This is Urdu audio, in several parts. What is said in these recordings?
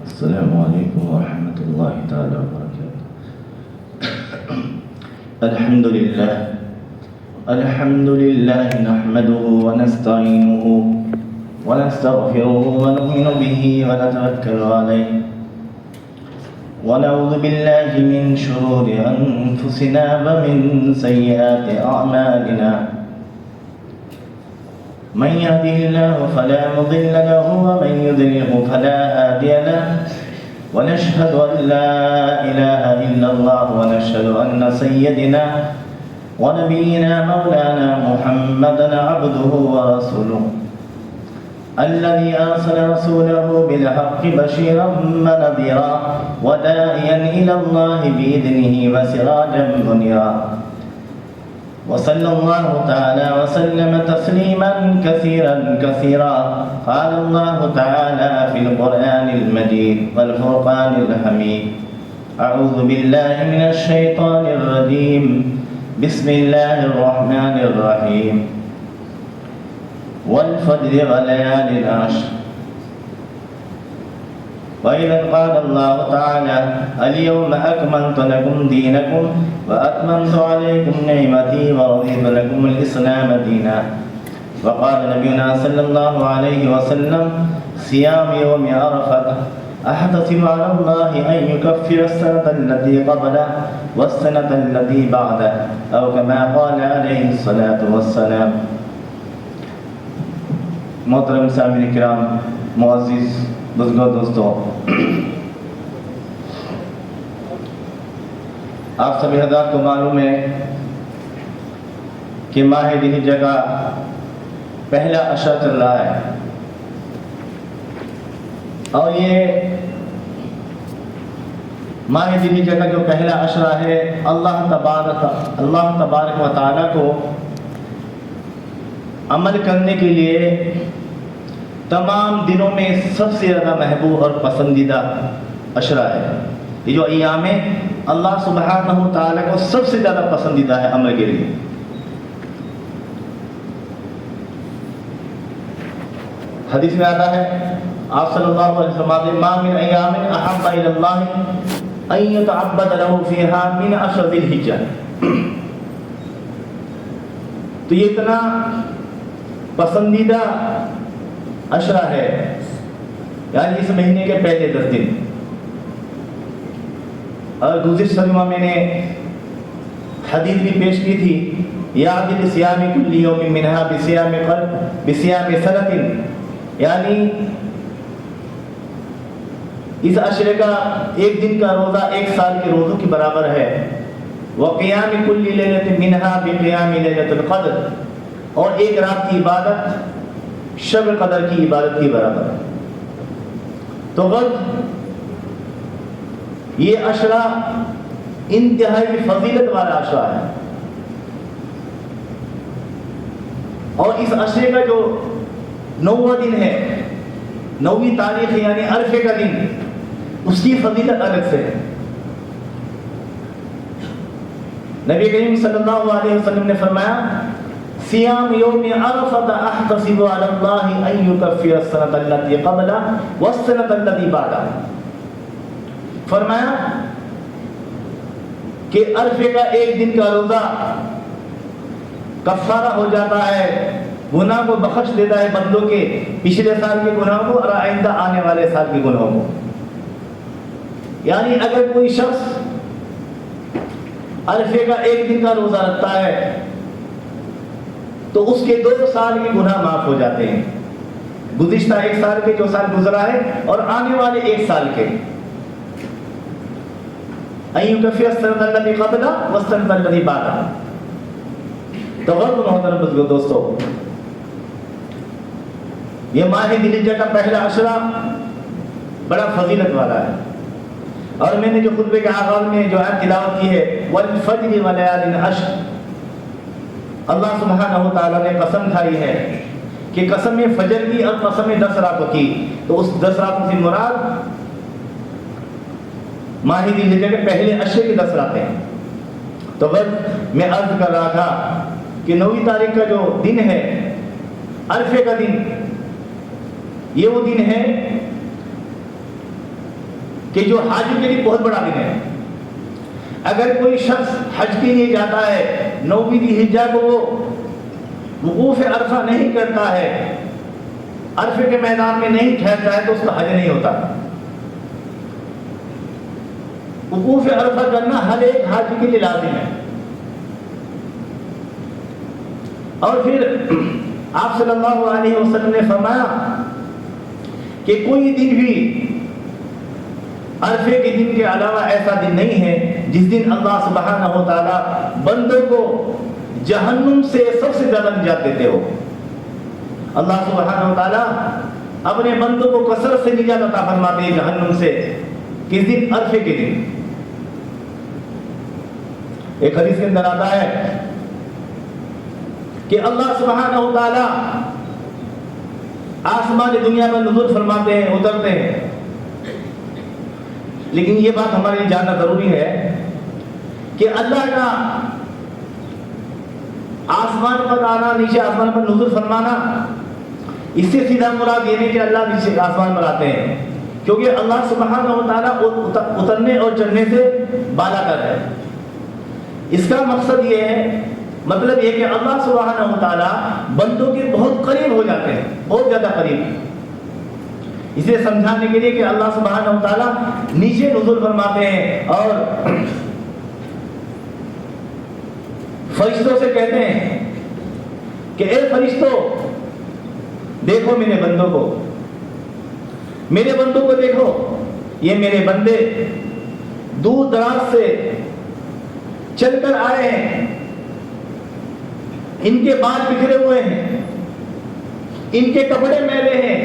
السلام عليكم ورحمة الله تعالى وبركاته. الحمد لله نحمده ونستعينه ونستغفره ونؤمن به ونتوكل عليه ونعوذ بالله من شرور أنفسنا ومن سيئات أعمالنا. من يهده الله فلا مضل له ومن يضلله فلا هادي له ونشهد أن لا إله إلا الله ونشهد أن سيدنا ونبينا مولانا محمدا عبده ورسوله الذي أرسل رسوله بالحق بشيرا ونذيرا وداعيا إلى الله بإذنه وسراجا منيرا. وصلى الله تعالى وسلم تسليما كثيرا. قال الله تعالى في القرآن المجيد والفرقان الحميد: أعوذ بالله من الشيطان الرجيم. بسم الله الرحمن الرحيم. والفجر وليال العشر. وإذا قال الله تعالى: اليوم أكملت لكم دينكم وأتممت عليكم نعمتي ورضيت لكم الإسلام دينا. وقال نبينا صلى الله عليه وسلم: صيام يوم عرفة أحتسب على الله أن يكفر السنة التي قبله والسنة التي بعده، أو كما قال عليه الصلاة والسلام. محترم سامعین کرام، معزز بزرگوں، دوستوں، آپ سبھی حضرات کو معلوم ہے کہ ماہ ذی الحجہ کا پہلا عشرہ چل رہا ہے، اور یہ ماہ ذی الحجہ کا جو پہلا عشرہ ہے، اللہ تبارک و تعالیٰ کو عمل کرنے کے لیے تمام دنوں میں سب سے زیادہ محبوب اور پسندیدہ عشرہ ہے۔ یہ جو ایام اللہ سبحانہ و تعالیٰ کو سب سے زیادہ پسندیدہ ہے عمل کے لیے۔ حدیث میں آتا ہے، آپ صلی اللہ علیہ وسلم فرماتے ہیں: ما من ایام احب الی اللہ ان یتعبد له فیہا من عشر ذی الحجہ۔ تو یہ اتنا پسندیدہ عشرہ ہے، یعنی اس مہینے کے پہلے 10 دن۔ اور گزشتہ جمعہ میں نے حدیث بھی پیش کی تھی: یعدل صیام کل یوم منہا بصیام سنۃ، یعنی اس عشرے کا ایک دن کا روزہ 1 سال کے روزوں کے برابر ہے۔ وقیام کل لیلۃ منہا بقیام لیلۃ القدر، اور ایک رات کی عبادت شب قدر کی عبادت کے برابر ہے۔ تو غد یہ عشرہ انتہائی فضیلت والا عشرہ ہے، اور اس عشرے کا جو 9واں دن ہے، 9ویں تاریخ یعنی عرفے کا دن، اس کی فضیلت الگ سے ہے۔ نبی کریم صلی اللہ علیہ وسلم نے فرمایا: صیام یوم عرفۃ احتسب علی اللہ ان یکفر السنۃ التی قبلہ والسنۃ التی بعدہ۔ فرمایا کہ عرفے کا ایک دن کا روزہ کفارہ ہو جاتا ہے، گناہ کو بخش دیتا ہے بندوں کے پچھلے سال کے گناہوں کو اور آئندہ آنے والے سال کے گناہوں کو۔ یعنی اگر کوئی شخص عرفے کا ایک دن کا روزہ رکھتا ہے تو اس کے 2 سال کے گناہ معاف ہو جاتے ہیں، گزشتہ 1 سال کے جو سال گزرا ہے اور آنے والے 1 سال کے۔ ان یکفر السنۃ التی قبلہ والسنۃ التی بعدہ۔ تو محترم بزرگوں، دوستو، یہ ماہ ذی الحجہ کا پہلا عشرہ بڑا فضیلت والا ہے، اور میں نے جو خطبے کے آغاز میں جو آیت تلاوت کی ہے: والفجر وليال عشر، اللہ سبحانہ و تعالیٰ نے قسم کھائی ہے کہ قسم فجر کی اور قسم 10 راتوں کی، تو اس 10 راتوں سے مراد ماہ ذی الحجہ کے پہلے عشرے کی 10 راتیں ہیں۔ تو بس میں عرض کر رہا تھا کہ 9ویں تاریخ کا جو دن ہے عرفے کا دن یہ وہ دن ہے کہ جو حاجی کے لیے بہت بڑا دن ہے. اگر کوئی شخص حج کے لیے جاتا ہے 9 ذی الحجہ کو وہ وقوف عرفہ نہیں کرتا ہے, عرفے کے میدان میں نہیں ٹھہرتا ہے, تو اس کا حج نہیں ہوتا. وقوف عرفہ کرنا ہر ایک حاجی کے لیے لازم ہے. اور پھر آپ صلی اللہ علیہ وسلم نے فرمایا کہ کوئی دن بھی عرفے کے دن کے علاوہ ایسا دن نہیں ہے جس دن اللہ سبحانہ و تعالی بندوں کو جہنم سے سب سے زیادہ نجات دیتے ہو. اللہ سبحانہ و تعالی اپنے بندوں کو کثرت سے نجات عطا فرماتے ہیں جہنم سے. کس دن؟ عرفے کے دن. ایک حدیث کے اندر آتا ہے کہ اللہ سبحانہ و تعالی آسمان دنیا پر نزول فرماتے ہیں, اترتے ہیں. لیکن یہ بات ہمارے لیے جاننا ضروری ہے کہ اللہ کا آسمان پر آنا, نیچے آسمان پر نزول فرمانا, اس سے سیدھا مراد یہ نہیں کہ اللہ نیچے آسمان پر آتے ہیں, کیونکہ اللہ سبحانہ و تعالیٰ اترنے اور چڑھنے سے بالا کر ہے. اس کا مقصد یہ ہے, مطلب یہ کہ اللہ سبحانہ و تعالیٰ بندوں کے بہت قریب ہو جاتے ہیں, بہت زیادہ قریب. اسے سمجھانے کے لیے کہ اللہ سبحانہ و تعالیٰ نیچے نزول فرماتے ہیں اور فرشتوں سے کہتے ہیں کہ اے فرشتوں دیکھو میرے بندوں کو, میرے بندوں کو دیکھو, یہ میرے بندے دور دراز سے چل کر آئے ہیں, ان کے بال بکھرے ہوئے ہیں, ان کے کپڑے میلے ہیں,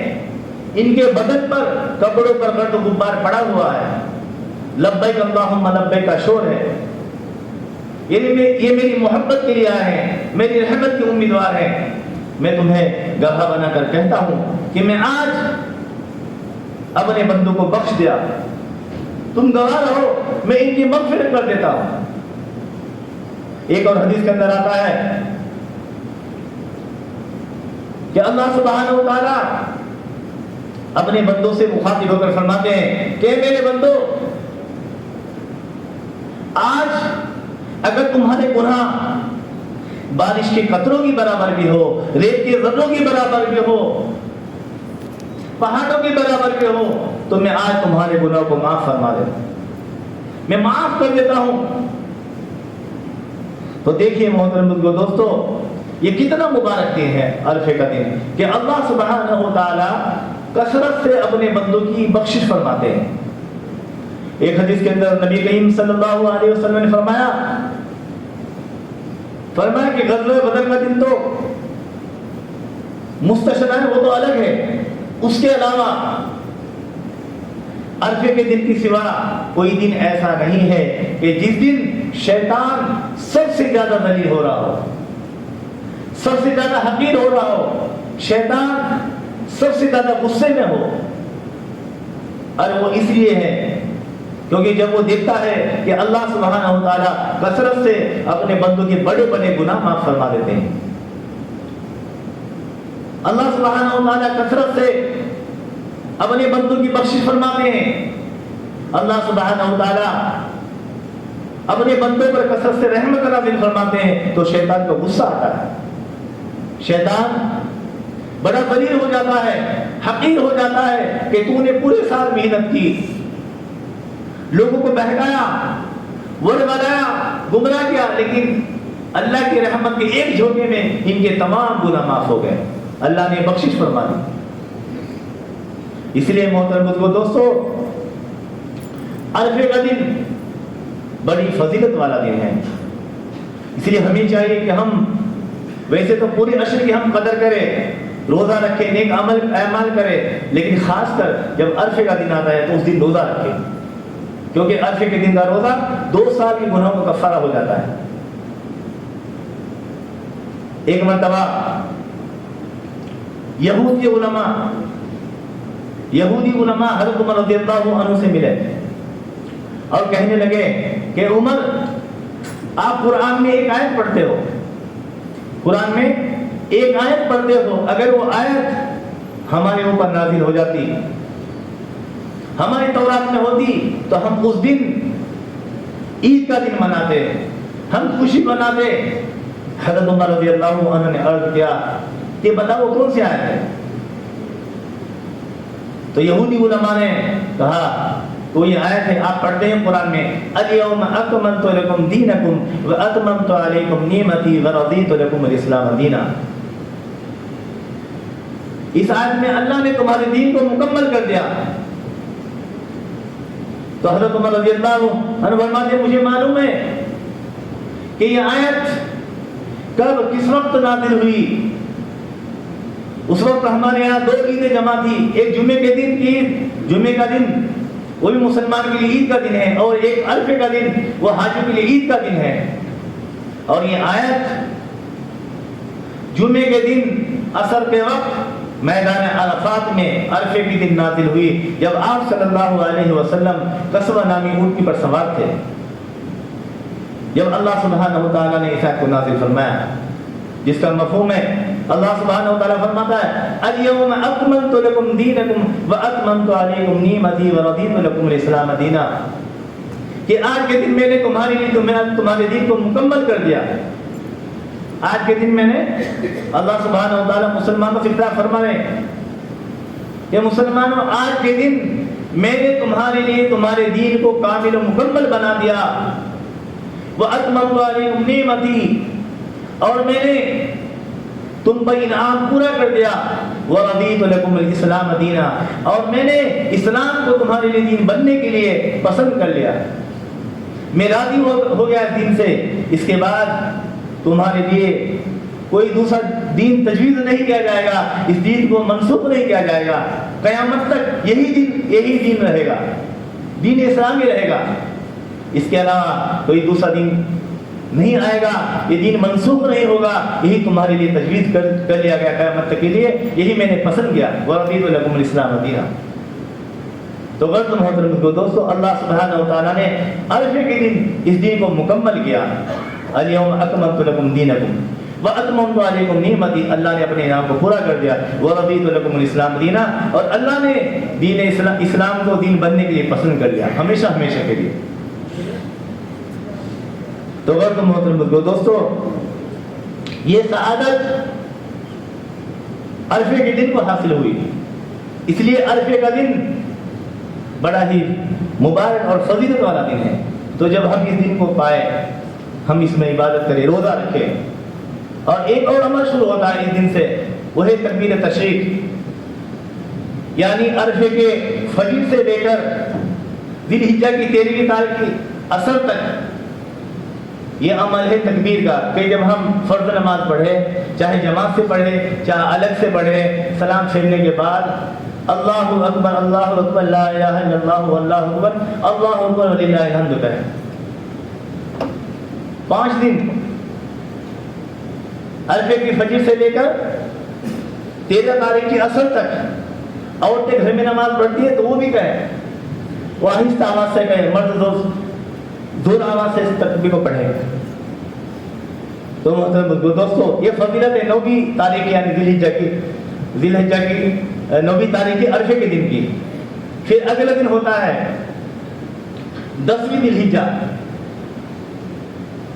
ان کے بدن پر کپڑوں پر گرد و غبار پڑا ہوا ہے, لبیک اللہم لبیک کا شور ہے. یہ میری محبت کے لیے آئے ہیں, میری رحمت کے امیدوار ہیں. میں تمہیں گواہ بنا کر کہتا ہوں کہ میں آج اپنے بندوں کو بخش دیا, تم گواہ رہو, میں ان کی مغفرت کر دیتا ہوں. ایک اور حدیث کے اندر آتا ہے کہ اللہ سبحانہ و تعالیٰ اپنے بندوں سے مخاطب ہو کر فرماتے ہیں کہ میرے بندو, آج اگر تمہارے گناہ بارش کے قطروں کی برابر بھی ہو, ریت کے ذروں کی برابر بھی ہو, پہاڑوں کی برابر بھی ہو, تو میں آج تمہارے گناہ کو معاف فرما دیتا ہوں, میں معاف کر دیتا ہوں. تو دیکھیے محترم دوستو, یہ کتنا مبارک دن ہے عرفے کا دن کہ اللہ سبحانہ و تعالی کثرت سے اپنے بندوں کی بخشش فرماتے ہیں. ایک حدیث کے اندر نبی کریم صلی اللہ علیہ وسلم نے فرمایا کہ غزوہ بدر کا دن تو مستشرہ ہے, وہ تو الگ ہے, اس کے علاوہ عرفے کے دن کی سوا کوئی دن ایسا نہیں ہے کہ جس دن شیطان سب سے زیادہ ذلیل ہو رہا ہو, سب سے زیادہ حقیر ہو رہا ہو, شیطان سب سے زیادہ غصے میں ہو. اور وہ اس لیے ہے کیونکہ جب وہ دیکھتا ہے کہ اللہ سبحانہ و تعالیٰ کثرت سے اپنے بندوں کے بڑے بڑے گناہ معاف فرما دیتے ہیں, اللہ سبحانہ و تعالیٰ کثرت سے اپنے بندوں کی بخشش فرماتے ہیں, اللہ سبحانہ و تعالیٰ اپنے بندوں پر کثرت سے رحمت نازل فرماتے ہیں, تو شیطان کو غصہ آتا ہے, شیطان بڑا ذلیل ہو جاتا ہے, حقیر ہو جاتا ہے کہ تو نے پورے سال محنت کی, لوگوں کو بہکایا, ورگلایا, گمراہ کیا, لیکن اللہ کی رحمت کے ایک جھونکے میں ان کے تمام گناہ معاف ہو گئے, اللہ نے بخشش فرما دی. اس لیے محترم دوستو, عرفے کا دن بڑی فضیلت والا دن ہے. اس لیے ہمیں چاہیے کہ ہم ویسے تو پوری عشر کی ہم قدر کریں, روزہ رکھیں, نیک اعمال کریں, لیکن خاص کر جب عرفے کا دن آتا ہے تو اس دن روزہ رکھیں, کیونکہ عرفے کے دن کا روزہ 2 سال کے گناہوں کا کفارہ ہو جاتا ہے. ایک مرتبہ یہودی علماء حضرت عمر رضی اللہ عنہ سے ملے اور کہنے لگے کہ عمر, آپ قرآن میں ایک آیت پڑھتے ہو, قرآن میں ایک آیت پڑھتے ہو، اگر وہ آیت ہمارے اوپر نازل ہو جاتی، ہماری تورات میں ہوتی، تو ہم اس دن عید کا دن مناتے، ہم خوشی مناتے۔ حضرت عمر رضی اللہ عنہ نے عرض کیا کہ بتاؤ وہ کون سی آیت ہے؟ تو یہودی علماء نے کہا تو یہ آیت ہے، آپ پڑھتے ہیں قرآن میں، الیوم اکملت لکم دینکم واتممت علیکم نعمتی ورضیت لکم الاسلام دینا۔ اس آیت میں اللہ نے تمہارے دین کو مکمل کر دیا۔ تو حضرت عمر رضی اللہ عنہ فرماتے ہیں مجھے معلوم ہے کہ یہ آیت کب کس وقت نازل ہوئی۔ اس وقت ہمارے یہاں دو عیدیں جمع تھی، ایک جمعے کے دن کی عید، جمعے کا دن وہ بھی مسلمان کے لیے عید کا دن ہے، اور ایک عرفے کا دن وہ حاجی کے لیے عید کا دن ہے۔ اور یہ آیت جمعے کے دن عصر کے وقت میدان عرفات میں عرفے کے دن نازل ہوئی، جب آپ صلی اللہ علیہ وسلم قصوہ نامی اونٹ پر سوار تھے، جب اللہ سبحانہ وتعالیٰ نے اس آیت کو نازل فرمایا، جس کا مفہوم ہے اللہ سبحانہ وتعالیٰ فرماتا ہے الیوم اکملت لکم دینکم واتممت علیکم نعمتی ورضیت لکم الاسلام دینا، کہ آج کے دن میں نے تمہارے دین کو مکمل کر دیا۔ آج کے دن میں نے، اللہ سبحانہ وتعالیٰ مسلمانوں سے خطاب فرما رہے ہیں کہ مسلمانوں آج کے دن میں نے تمہارے لیے تمہارے دین کو کامل و مکمل بنا دیا، وَأَتْمَمْتُ عَلَيْكُمْ نِعْمَتِي، اور میں نے تم پر انعام پورا کر دیا، وَرَضِيتُ لَكُمُ الْإِسْلَامَ دِينًا، اور میں نے اسلام کو تمہارے لیے دین بننے کے لیے پسند کر لیا، میں راضی ہو گیا دین سے۔ اس کے بعد تمہارے لیے کوئی دوسرا دین تجویز نہیں کیا جائے گا، اس دین کو منسوخ نہیں کیا جائے گا، قیامت تک یہی دین رہے گا، دین اسلامی رہے گا، اس کے علاوہ کوئی دوسرا دین نہیں آئے گا، یہ دین منسوخ نہیں ہوگا، یہی تمہارے لیے تجویز کر لیا گیا قیامت تک کے لیے، یہی میں نے پسند کیا، وَرَضِيتُ لَكُمُ الْإِسْلَامَ دِينًا۔ تو غرض محترم کو دوستو، اللہ سبحانہ وتعالیٰ نے عرفے کے دن اس دین کو مکمل کیا، اليوم اکملت لکم دینکم واتممت علیکم نعمتی، اللہ نے اپنے انعام کو پورا کر دیا، ورضیت لکم الاسلام دینا، اور اللہ نے دین اسلام کو دین بننے کے لیے پسند کر لیا، ہمیشہ ہمیشہ کے لیے۔ تو غرض محترم کو دوستو، یہ سعادت عرفے کے دن کو حاصل ہوئی، اس لیے عرفے کا دن بڑا ہی مبارک اور فضیلت والا دن ہے۔ تو جب ہم اس دن کو پائے، ہم اس میں عبادت کریں، روزہ رکھیں، اور ایک اور عمل شروع ہوتا ہے اس دن سے، وہ ہے تکبیر تشریق، یعنی عرفے کے فجر سے لے کر ذی الحجہ کی 13ویں تاریخ کی عصر تک یہ عمل ہے تکبیر کا، کہ جب ہم فرض نماز پڑھے، چاہے جماعت سے پڑھے چاہے الگ سے پڑھے، سلام پھیرنے کے بعد اللہ اکبر اللہ اکبر لا الہ الا اللہ واللہ اکبر اللہ اکبر وللہ الحمد کہیں۔ 5 دن عرفے کی فجر سے لے کر 13 تاریخ کی عصر تک عورتیں گھر میں نماز پڑھتی ہے تو وہ بھی کہیں، وہ آہستہ آواز سے کہیں، مرد زور آواز سے اس تکبیر کو پڑھیں۔ تو محترم دوستو، یہ فضیلت ہے 9ویں تاریخ یعنی ذی الحجہ کی 9ویں تاریخ کی عرفے کے دن کی۔ پھر اگلا دن ہوتا ہے 10ویں ذی الحجہ،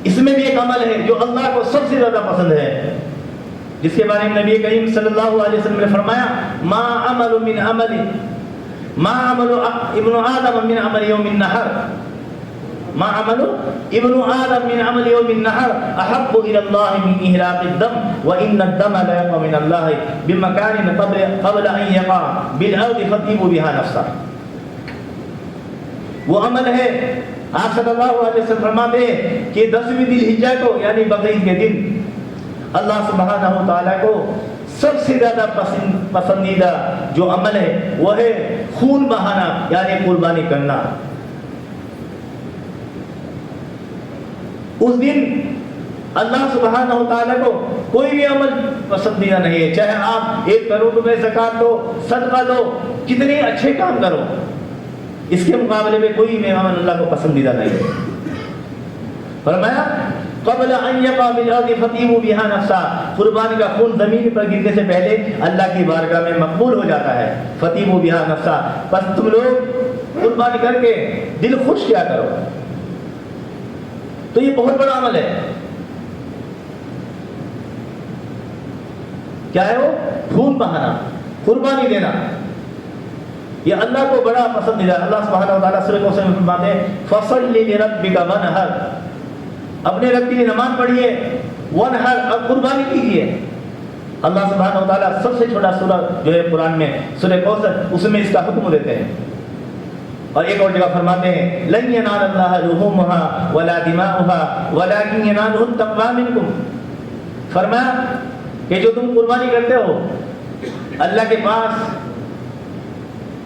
اس میں بھی ایک عمل ہے جو اللہ کو سب سے زیادہ پسند ہے، جس کے بارے میں نبی کریم صلی اللہ علیہ وسلم نے فرمایا ما عمل ابن آدم من عمل یوم النحر، ما عمل ابن آدم من عمل یوم النحر احب الى اللہ من احراق الدم وان الدم لا يقع من اللہ بمکان قبل ان يقع بالارض فطيب بها نفسه۔ وہ عمل ہے، آپ صلی اللہ علیہ وسلم فرماتے ہیں کہ 10ویں ذی الحجہ کو یعنی بقرعید کے دن اللہ سبحانہ و تعالیٰ کو سب سے زیادہ پسندیدہ جو عمل ہے وہ ہے خون بہانا، یعنی قربانی کرنا۔ اس دن اللہ سبحانہ و تعالیٰ کو کوئی بھی عمل پسندیدہ نہیں ہے، چاہے آپ 1 کروڑ روپے زکوٰۃ دو، صدقہ دو، کتنے اچھے کام کرو، اس کے مقابلے میں کوئی بھی عمل اللہ کو پسندیدہ نہیں ہے۔ فرمایا قبل ان یقع بالارض فطیبوا بها نفسا، قربانی کا خون زمین پر گرنے سے پہلے اللہ کی بارگاہ میں مقبول ہو جاتا ہے. فطیبوا بها نفسا، بس تم لوگ قربانی کر کے دل خوش کیا کرو. تو یہ بہت بڑا عمل ہے. کیا ہے وہ؟ خون بہانا، قربانی دینا. یہ اللہ کو بڑا پسندیدہ. اللہ سبحانہ و تعالیٰ سورہ کوثر میں فرماتے ہیں فَصَلِّ لِرَبِّكَ وَانْحَرْ، اپنے رب کے لیے نماز پڑھیے، وانحر، اور قربانی کیجیے. اللہ سبحانہ و تعالیٰ سب سے چھوٹا سورہ جو ہے قرآن میں سورہ کوثر، اس میں اس کا حکم دیتے ہیں. اور ایک اور جگہ فرماتے ہیں لَن يَنَالَ اللَّهَ لُحُومُهَا وَلَا دِمَاؤُهَا وَلَكِنْ يَنَالُهُ التَّقْوَىٰ مِنكُمْ. فرمایا کہ جو تم قربانی کرتے ہو، اللہ کے پاس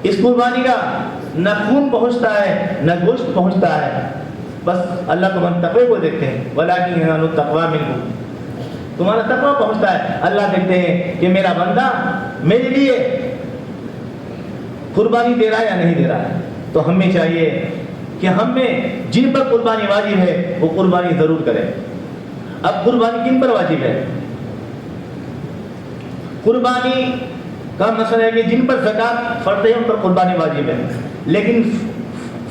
اس قربانی کا نہ خون پہنچتا ہے نہ گوشت پہنچتا ہے، بس اللہ تمہارے تقوی کو دیکھتے ہیں. وَلَكِنْ يَنَالُهُ التَّقْوَىٰ مِنكُمْ، تمہارا تقوی پہنچتا ہے. اللہ دیکھتے ہیں کہ میرا بندہ میرے لیے قربانی دے رہا ہے یا نہیں دے رہا ہے. تو ہمیں چاہیے کہ ہم میں جن پر قربانی واجب ہے وہ قربانی ضرور کریں. اب قربانی کن پر واجب ہے؟ قربانی کا مسئلہ ہے کہ جن پر زکوٰۃ فرض ہے ان پر قربانی واجب ہے. لیکن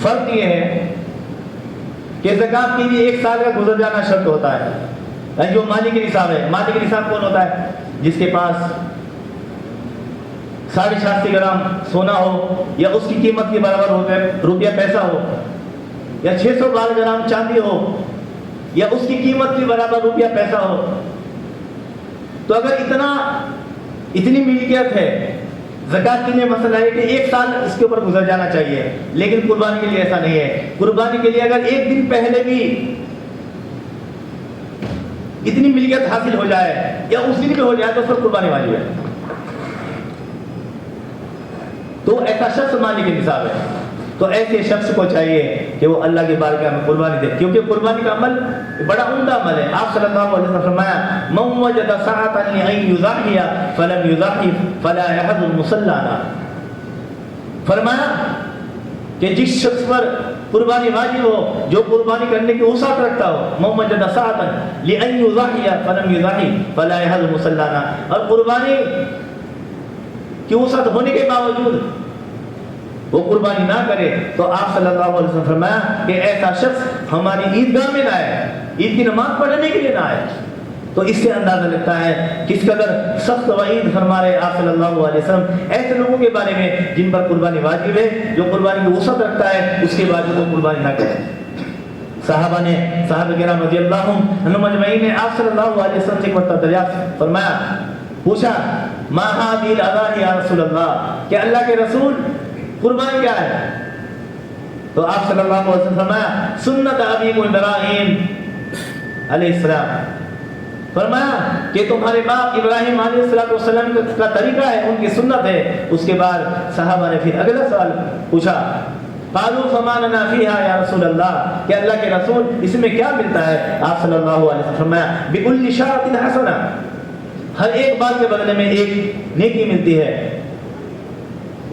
فرق یہ ہے کہ زکوٰۃ کے لیے 1 سال کا گزر جانا شرط ہوتا ہے. جو مالی کے نصاب ہے، مالی کے نصاب کون ہوتا ہے؟ جس کے پاس 86.5 گرام سونا ہو، یا اس کی قیمت کے برابر روپیہ پیسہ ہو، یا 612 گرام چاندی ہو، یا اس کی قیمت کے برابر روپیہ پیسہ ہو. تو اگر اتنی ملکیت ہے، زکوٰۃ کے لیے مسئلہ ہے کہ 1 سال اس کے اوپر گزر جانا چاہیے. لیکن قربانی کے لیے ایسا نہیں ہے. قربانی کے لیے اگر 1 دن پہلے بھی اتنی ملکیت حاصل ہو جائے یا اس دن بھی ہو جائے تو پھر قربانی واجب ہے. تو ایسا شخص مالی کے نصاب ہے. تو ایسے شخص کو چاہیے کہ وہ اللہ کی بارگاہ میں قربانی دے، کیونکہ قربانی کا عمل بڑا عمدہ عمل ہے. آپ صلی اللہ علیہ وسلم نے فرمایا من وجد سعة لأن يضحي فلم يضحي فلا يحضر مصلانا. فرمایا کہ جس شخص پر قربانی واجب ہو، جو قربانی کرنے کی وسعت رکھتا ہو، من وجد سعة لأن يضحي فلم يضحي فلا يحضر مصلانا، اور قربانی کی وسعت ہونے کے باوجود وہ قربانی نہ کرے تو آپ صلی اللہ علیہ وسلم فرمایا کہ ایسا شخص ہماری عیدگاہ میں نہ آئے، عید کی نماز پڑھنے کے لیے نہ آئے. تو اس سے اندازہ لگتا ہے کس قدر سخت وعید فرما رہے آپ صلی اللہ علیہ وسلم ایسے لوگوں کے بارے میں جن پر قربانی واجب ہے، جو قربانی کی وسعت رکھتا ہے، اس کے بعد وہ قربانی نہ کرے. صحابہ کرام رضی اللہ عنہم اجمعین نے آپ صلی اللہ علیہ وسلم سے ایک مرتبہ دریافت فرمایا، پوچھا ما هذه الاضاحی یا رسول اللہ، کہ اللہ کے رسول قربانی کیا ہے؟ تو آپ صلی اللہ علیہ وسلم فرمایا سنت ابیکم ابراہیم علیہ السلام. فرمایا کہ تمہارے باپ ابراہیم علیہ السلام کا طریقہ ہے، ان کی سنت ہے. اس کے بعد صحابہ نے پھر اگلا سوال پوچھا، قالوا فما لنا فیہا یا رسول اللہ، کہ اللہ کے رسول اس میں کیا ملتا ہے؟ آپ صلی اللہ علیہ وسلم فرمایا بکل شاۃ حسنہ، ہر ایک بات کے بدلے میں ایک نیکی ملتی ہے.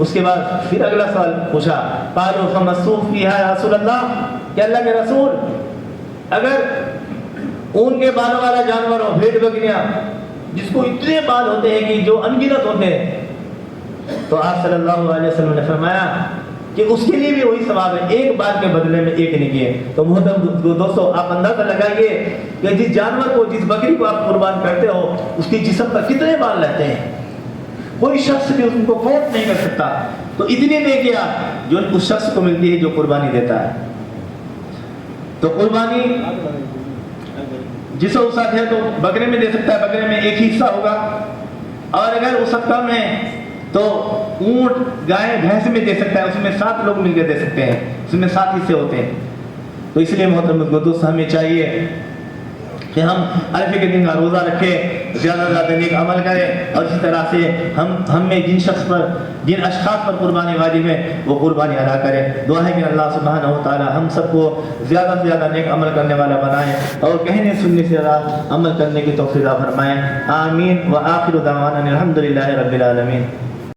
اس کے بعد پھر اگلا سوال پوچھا، قالوا فما الصوف فیہا یا رسول اللہ، کہ اللہ کے رسول اگر اون کے بالوں والا جانور ہو، بھیڑ بکریاں جس کو اتنے بال ہوتے ہیں کہ جو انگنت ہوتے ہیں، تو آپ صلی اللہ علیہ وسلم نے فرمایا کہ اس کے لیے بھی وہی ثواب ہے، ایک بال کے بدلے میں ایک نیکی ہے. تو محترم دوستو، آپ اندازہ لگائیے کہ جس جانور کو، جس بکری کو آپ قربان کرتے ہو، اس کی جسم پر کتنے بال رہتے ہیں، کوئی شخص بھی ان کو فوت نہیں کر سکتا. تو اتنی نیکیاں جو اس شخص کو ملتی ہے جو قربانی دیتا ہے. تو قربانی جس وسعت ہے تو بکرے میں دے سکتا ہے، بکرے میں ایک ہی حصہ ہوگا، اور اگر وسعت کم ہے تو اونٹ، گائے، بھینس میں دے سکتا ہے، اس میں 7 لوگ مل کے دے سکتے ہیں، اس میں 7 حصے ہوتے ہیں. تو اس لیے محترم دوست، ہمیں چاہیے کہ ہم عرفے کے دن کا روزہ رکھیں، زیادہ سے زیادہ نیک عمل کریں، اور اس طرح سے ہم میں جن اشخاص پر قربانی واجب ہے وہ قربانی ادا کریں. دعا ہے کہ اللہ سبحانہ و تعالی ہم سب کو زیادہ سے زیادہ نیک عمل کرنے والا بنائیں، اور کہنے سننے سے زیادہ عمل کرنے کی توفیق عطا فرمائیں. آمین. وآخر دعوانا الحمد للہ رب العالمین.